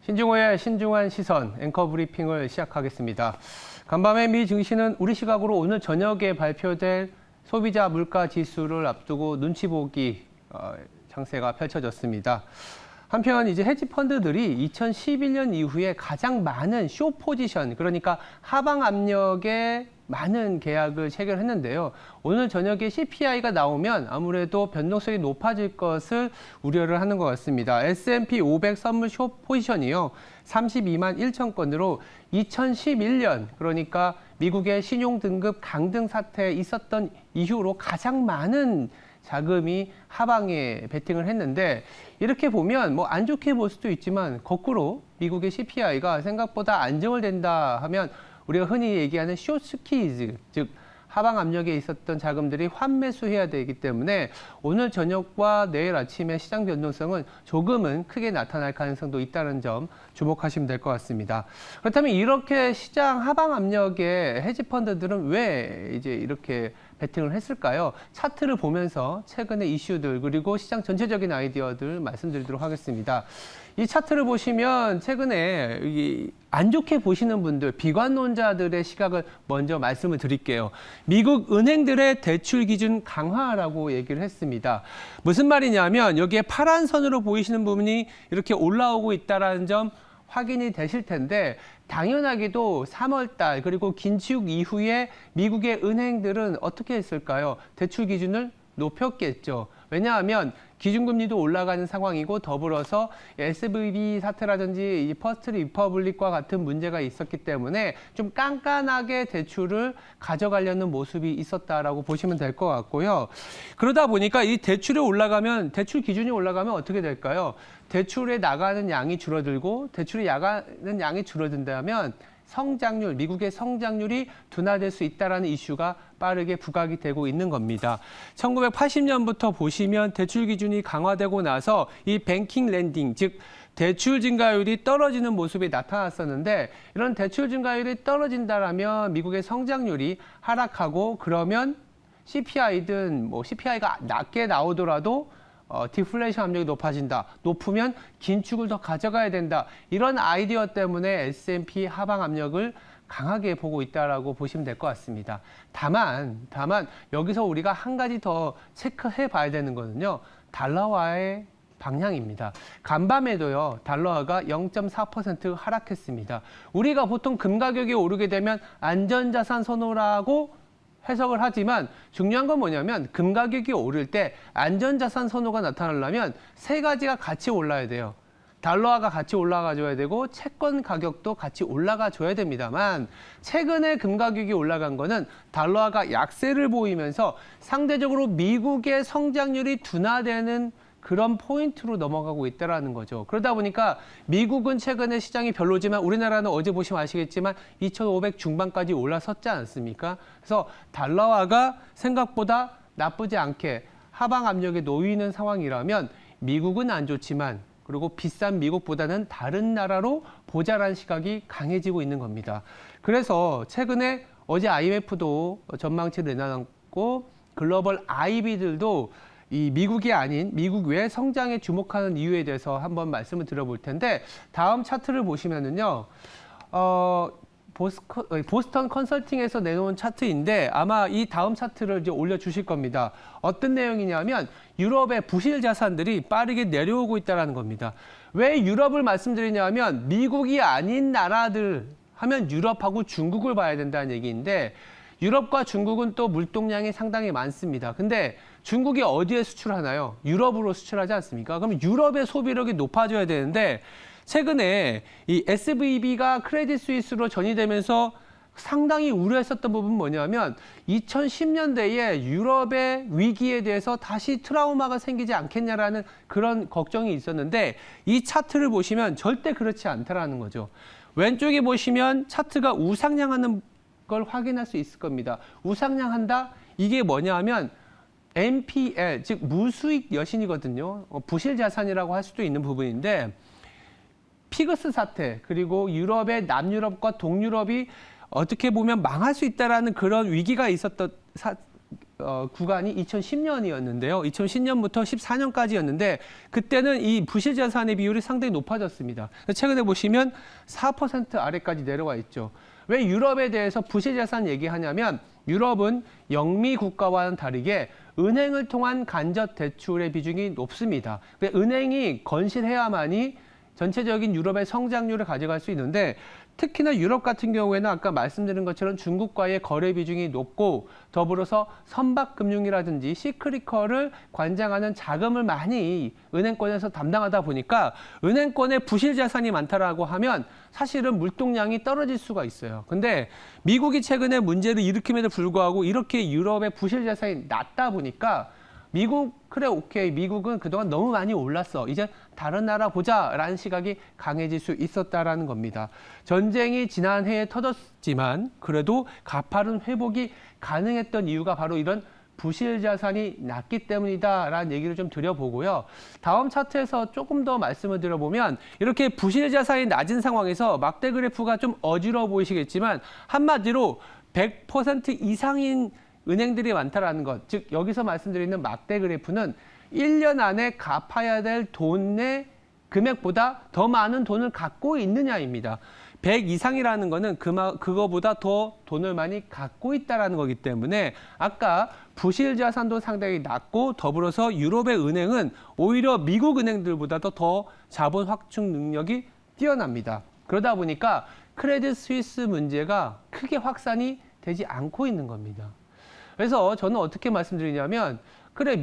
신중호의 신중한 시선 앵커 브리핑을 시작하겠습니다. 간밤에 미 증시는 우리 시각으로 오늘 저녁에 발표될 소비자 물가 지수를 앞두고 눈치 보기 장세가 펼쳐졌습니다. 한편 이제 헤지 펀드들이 2011년 이후에 가장 많은 숏 포지션, 그러니까 하방 압력에 많은 계약을 체결했는데요. 오늘 저녁에 CPI가 나오면 아무래도 변동성이 높아질 것을 우려를 하는 것 같습니다. S&P 500 선물 숏 포지션이요. 32만 1천 건으로 2011년, 그러니까 미국의 신용 등급 강등 사태에 있었던 이후로 가장 많은 자금이 하방에 베팅을 했는데, 이렇게 보면 뭐 안 좋게 볼 수도 있지만 거꾸로 미국의 CPI가 생각보다 안정을 된다 하면 우리가 흔히 얘기하는 숏 스퀴즈, 즉 하방 압력에 있었던 자금들이 환매수해야 되기 때문에 오늘 저녁과 내일 아침의 시장 변동성은 조금은 크게 나타날 가능성도 있다는 점 주목하시면 될 것 같습니다. 그렇다면 이렇게 시장 하방 압력에 헤지 펀드들은 왜 이제 이렇게 베팅을 했을까요? 차트를 보면서 최근의 이슈들 그리고 시장 전체적인 아이디어들 말씀드리도록 하겠습니다. 이 차트를 보시면 최근에 안 좋게 보시는 분들, 비관론자들의 시각을 먼저 말씀을 드릴게요. 미국 은행들의 대출 기준 강화라고 얘기를 했습니다. 무슨 말이냐면 여기에 파란 선으로 보이시는 부분이 이렇게 올라오고 있다는 점 확인이 되실 텐데, 당연하게도 3월 달 그리고 긴축 이후에 미국의 은행들은 어떻게 했을까요? 대출 기준을 높였겠죠. 왜냐하면 기준금리도 올라가는 상황이고 더불어서 SVB 사태라든지 이 퍼스트 리퍼블릭과 같은 문제가 있었기 때문에 좀 깐깐하게 대출을 가져가려는 모습이 있었다라고 보시면 될 것 같고요. 그러다 보니까 이 대출이 올라가면, 대출 기준이 올라가면 어떻게 될까요? 대출에 나가는 양이 줄어들고 대출에 나가는 양이 줄어든다면 성장률, 미국의 성장률이 둔화될 수 있다는 이슈가 빠르게 부각이 되고 있는 겁니다. 1980년부터 보시면 대출 기준이 강화되고 나서 이 뱅킹 랜딩, 즉 대출 증가율이 떨어지는 모습이 나타났었는데, 이런 대출 증가율이 떨어진다라면 미국의 성장률이 하락하고, 그러면 CPI든 뭐 CPI가 낮게 나오더라도 디플레이션 압력이 높아진다. 높으면 긴축을 더 가져가야 된다. 이런 아이디어 때문에 S&P 하방 압력을 강하게 보고 있다라고 보시면 될 것 같습니다. 다만 여기서 우리가 한 가지 더 체크해 봐야 되는 거는요. 달러화의 방향입니다. 간밤에도요, 달러화가 0.4% 하락했습니다. 우리가 보통 금 가격이 오르게 되면 안전자산 선호라고 해석을 하지만 중요한 건 뭐냐면 금 가격이 오를 때 안전자산 선호가 나타나려면 세 가지가 같이 올라야 돼요. 달러화가 같이 올라가줘야 되고 채권 가격도 같이 올라가줘야 됩니다만, 최근에 금 가격이 올라간 거는 달러화가 약세를 보이면서 상대적으로 미국의 성장률이 둔화되는 그런 포인트로 넘어가고 있다는 거죠. 그러다 보니까 미국은 최근에 시장이 별로지만 우리나라는 어제 보시면 아시겠지만 2,500 중반까지 올라섰지 않습니까? 그래서 달러화가 생각보다 나쁘지 않게 하방 압력에 놓이는 상황이라면 미국은 안 좋지만, 그리고 비싼 미국보다는 다른 나라로 보자라는 시각이 강해지고 있는 겁니다. 그래서 최근에 어제 IMF도 전망치를 내놨고 글로벌 IB들도 이 미국이 아닌 미국 외 성장에 주목하는 이유에 대해서 한번 말씀을 드려볼 텐데, 다음 차트를 보시면은요, 보스턴 컨설팅에서 내놓은 차트인데 아마 이 다음 차트를 이제 올려주실 겁니다. 어떤 내용이냐면 유럽의 부실 자산들이 빠르게 내려오고 있다는 겁니다. 왜 유럽을 말씀드리냐면 미국이 아닌 나라들 하면 유럽하고 중국을 봐야 된다는 얘기인데, 유럽과 중국은 또 물동량이 상당히 많습니다. 근데 중국이 어디에 수출하나요? 유럽으로 수출하지 않습니까? 그럼 유럽의 소비력이 높아져야 되는데, 최근에 이 SVB가 크레딧 스위스로 전이되면서 상당히 우려했었던 부분은 뭐냐면 2010년대에 유럽의 위기에 대해서 다시 트라우마가 생기지 않겠냐라는 그런 걱정이 있었는데, 이 차트를 보시면 절대 그렇지 않다라는 거죠. 왼쪽에 보시면 차트가 우상향하는 걸 확인할 수 있을 겁니다. 우상향한다? 이게 뭐냐 하면 NPL, 즉 무수익 여신이거든요. 부실 자산이라고 할 수도 있는 부분인데, 피그스 사태, 그리고 유럽의 남유럽과 동유럽이 어떻게 보면 망할 수 있다라는 그런 위기가 있었던 구간이 2010년이었는데요. 2010년부터 14년까지였는데 그때는 이 부실 자산의 비율이 상당히 높아졌습니다. 최근에 보시면 4% 아래까지 내려와 있죠. 왜 유럽에 대해서 부실 자산 얘기하냐면 유럽은 영미 국가와는 다르게 은행을 통한 간접 대출의 비중이 높습니다. 은행이 건실해야만이 전체적인 유럽의 성장률을 가져갈 수 있는데 특히나 유럽 같은 경우에는 아까 말씀드린 것처럼 중국과의 거래 비중이 높고 더불어서 선박금융이라든지 시크릿컬을 관장하는 자금을 많이 은행권에서 담당하다 보니까 은행권에 부실 자산이 많다라고 하면 사실은 물동량이 떨어질 수가 있어요. 근데 미국이 최근에 문제를 일으킴에도 불구하고 이렇게 유럽의 부실 자산이 낮다 보니까 그래, 오케이. 미국은 그동안 너무 많이 올랐어. 이제 다른 나라 보자라는 시각이 강해질 수 있었다라는 겁니다. 전쟁이 지난해에 터졌지만 그래도 가파른 회복이 가능했던 이유가 바로 이런 부실 자산이 낮기 때문이다라는 얘기를 좀 드려보고요. 다음 차트에서 조금 더 말씀을 드려보면 이렇게 부실 자산이 낮은 상황에서 막대 그래프가 좀 어지러워 보이시겠지만 한마디로 100% 이상인 은행들이 많다라는 것, 즉 여기서 말씀드리는 막대 그래프는 1년 안에 갚아야 될 돈의 금액보다 더 많은 돈을 갖고 있느냐입니다. 100 이상이라는 거는 그거보다 더 돈을 많이 갖고 있다라는 거기 때문에 아까 부실 자산도 상당히 낮고 더불어서 유럽의 은행은 오히려 미국 은행들보다도 더 자본 확충 능력이 뛰어납니다. 그러다 보니까 크레딧 스위스 문제가 크게 확산이 되지 않고 있는 겁니다. 그래서 저는 어떻게 말씀드리냐면 그래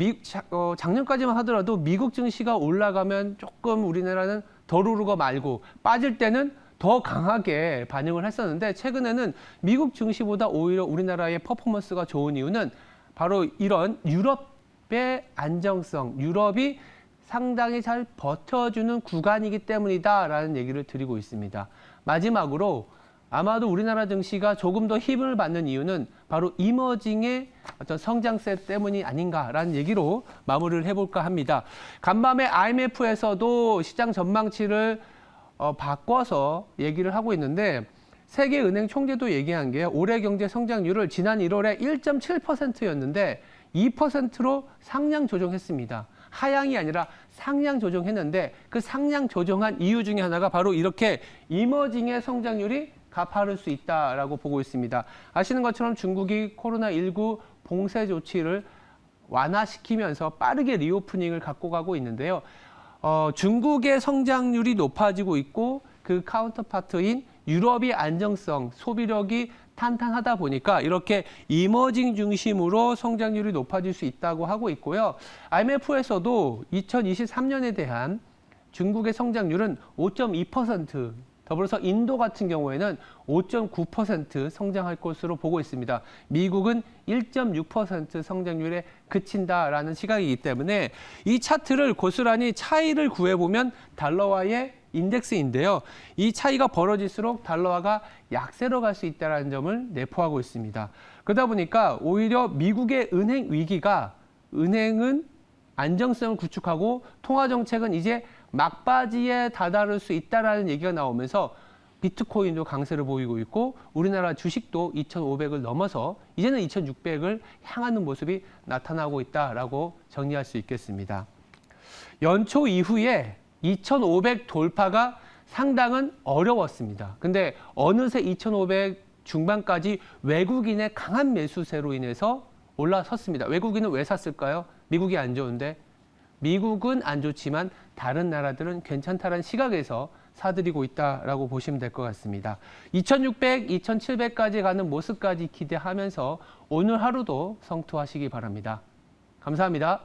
작년까지만 하더라도 미국 증시가 올라가면 조금 우리나라는 덜 오르고 말고 빠질 때는 더 강하게 반응을 했었는데 최근에는 미국 증시보다 오히려 우리나라의 퍼포먼스가 좋은 이유는 바로 이런 유럽의 안정성, 유럽이 상당히 잘 버텨주는 구간이기 때문이다라는 얘기를 드리고 있습니다. 마지막으로 아마도 우리나라 증시가 조금 더 힘을 받는 이유는 바로 이머징의 어떤 성장세 때문이 아닌가라는 얘기로 마무리를 해볼까 합니다. 간밤에 IMF에서도 시장 전망치를 바꿔서 얘기를 하고 있는데 세계은행 총재도 얘기한 게 올해 경제 성장률을 지난 1월에 1.7%였는데 2%로 상향 조정했습니다. 하향이 아니라 상향 조정했는데 그 상향 조정한 이유 중에 하나가 바로 이렇게 이머징의 성장률이 가파를 수 있다라고 보고 있습니다. 아시는 것처럼 중국이 코로나19 봉쇄 조치를 완화시키면서 빠르게 리오프닝을 갖고 가고 있는데요. 중국의 성장률이 높아지고 있고 그 카운터파트인 유럽의 안정성, 소비력이 탄탄하다 보니까 이렇게 이머징 중심으로 성장률이 높아질 수 있다고 하고 있고요. IMF에서도 2023년에 대한 중국의 성장률은 5.2%, 더불어서 인도 같은 경우에는 5.9% 성장할 것으로 보고 있습니다. 미국은 1.6% 성장률에 그친다라는 시각이기 때문에 이 차트를 고스란히 차이를 구해보면 달러와의 인덱스인데요. 이 차이가 벌어질수록 달러화가 약세로 갈 수 있다는 점을 내포하고 있습니다. 그러다 보니까 오히려 미국의 은행 위기가 은행은 안정성을 구축하고 통화 정책은 이제 막바지에 다다를 수 있다라는 얘기가 나오면서 비트코인도 강세를 보이고 있고 우리나라 주식도 2,500을 넘어서 이제는 2,600을 향하는 모습이 나타나고 있다라고 정리할 수 있겠습니다. 연초 이후에 2,500 돌파가 상당은 어려웠습니다. 근데 어느새 2,500 중반까지 외국인의 강한 매수세로 인해서 올라섰습니다. 외국인은 왜 샀을까요? 미국이 안 좋은데. 미국은 안 좋지만 다른 나라들은 괜찮다는 시각에서 사들이고 있다라고 보시면 될 것 같습니다. 2,600, 2,700까지 가는 모습까지 기대하면서 오늘 하루도 성투하시기 바랍니다. 감사합니다.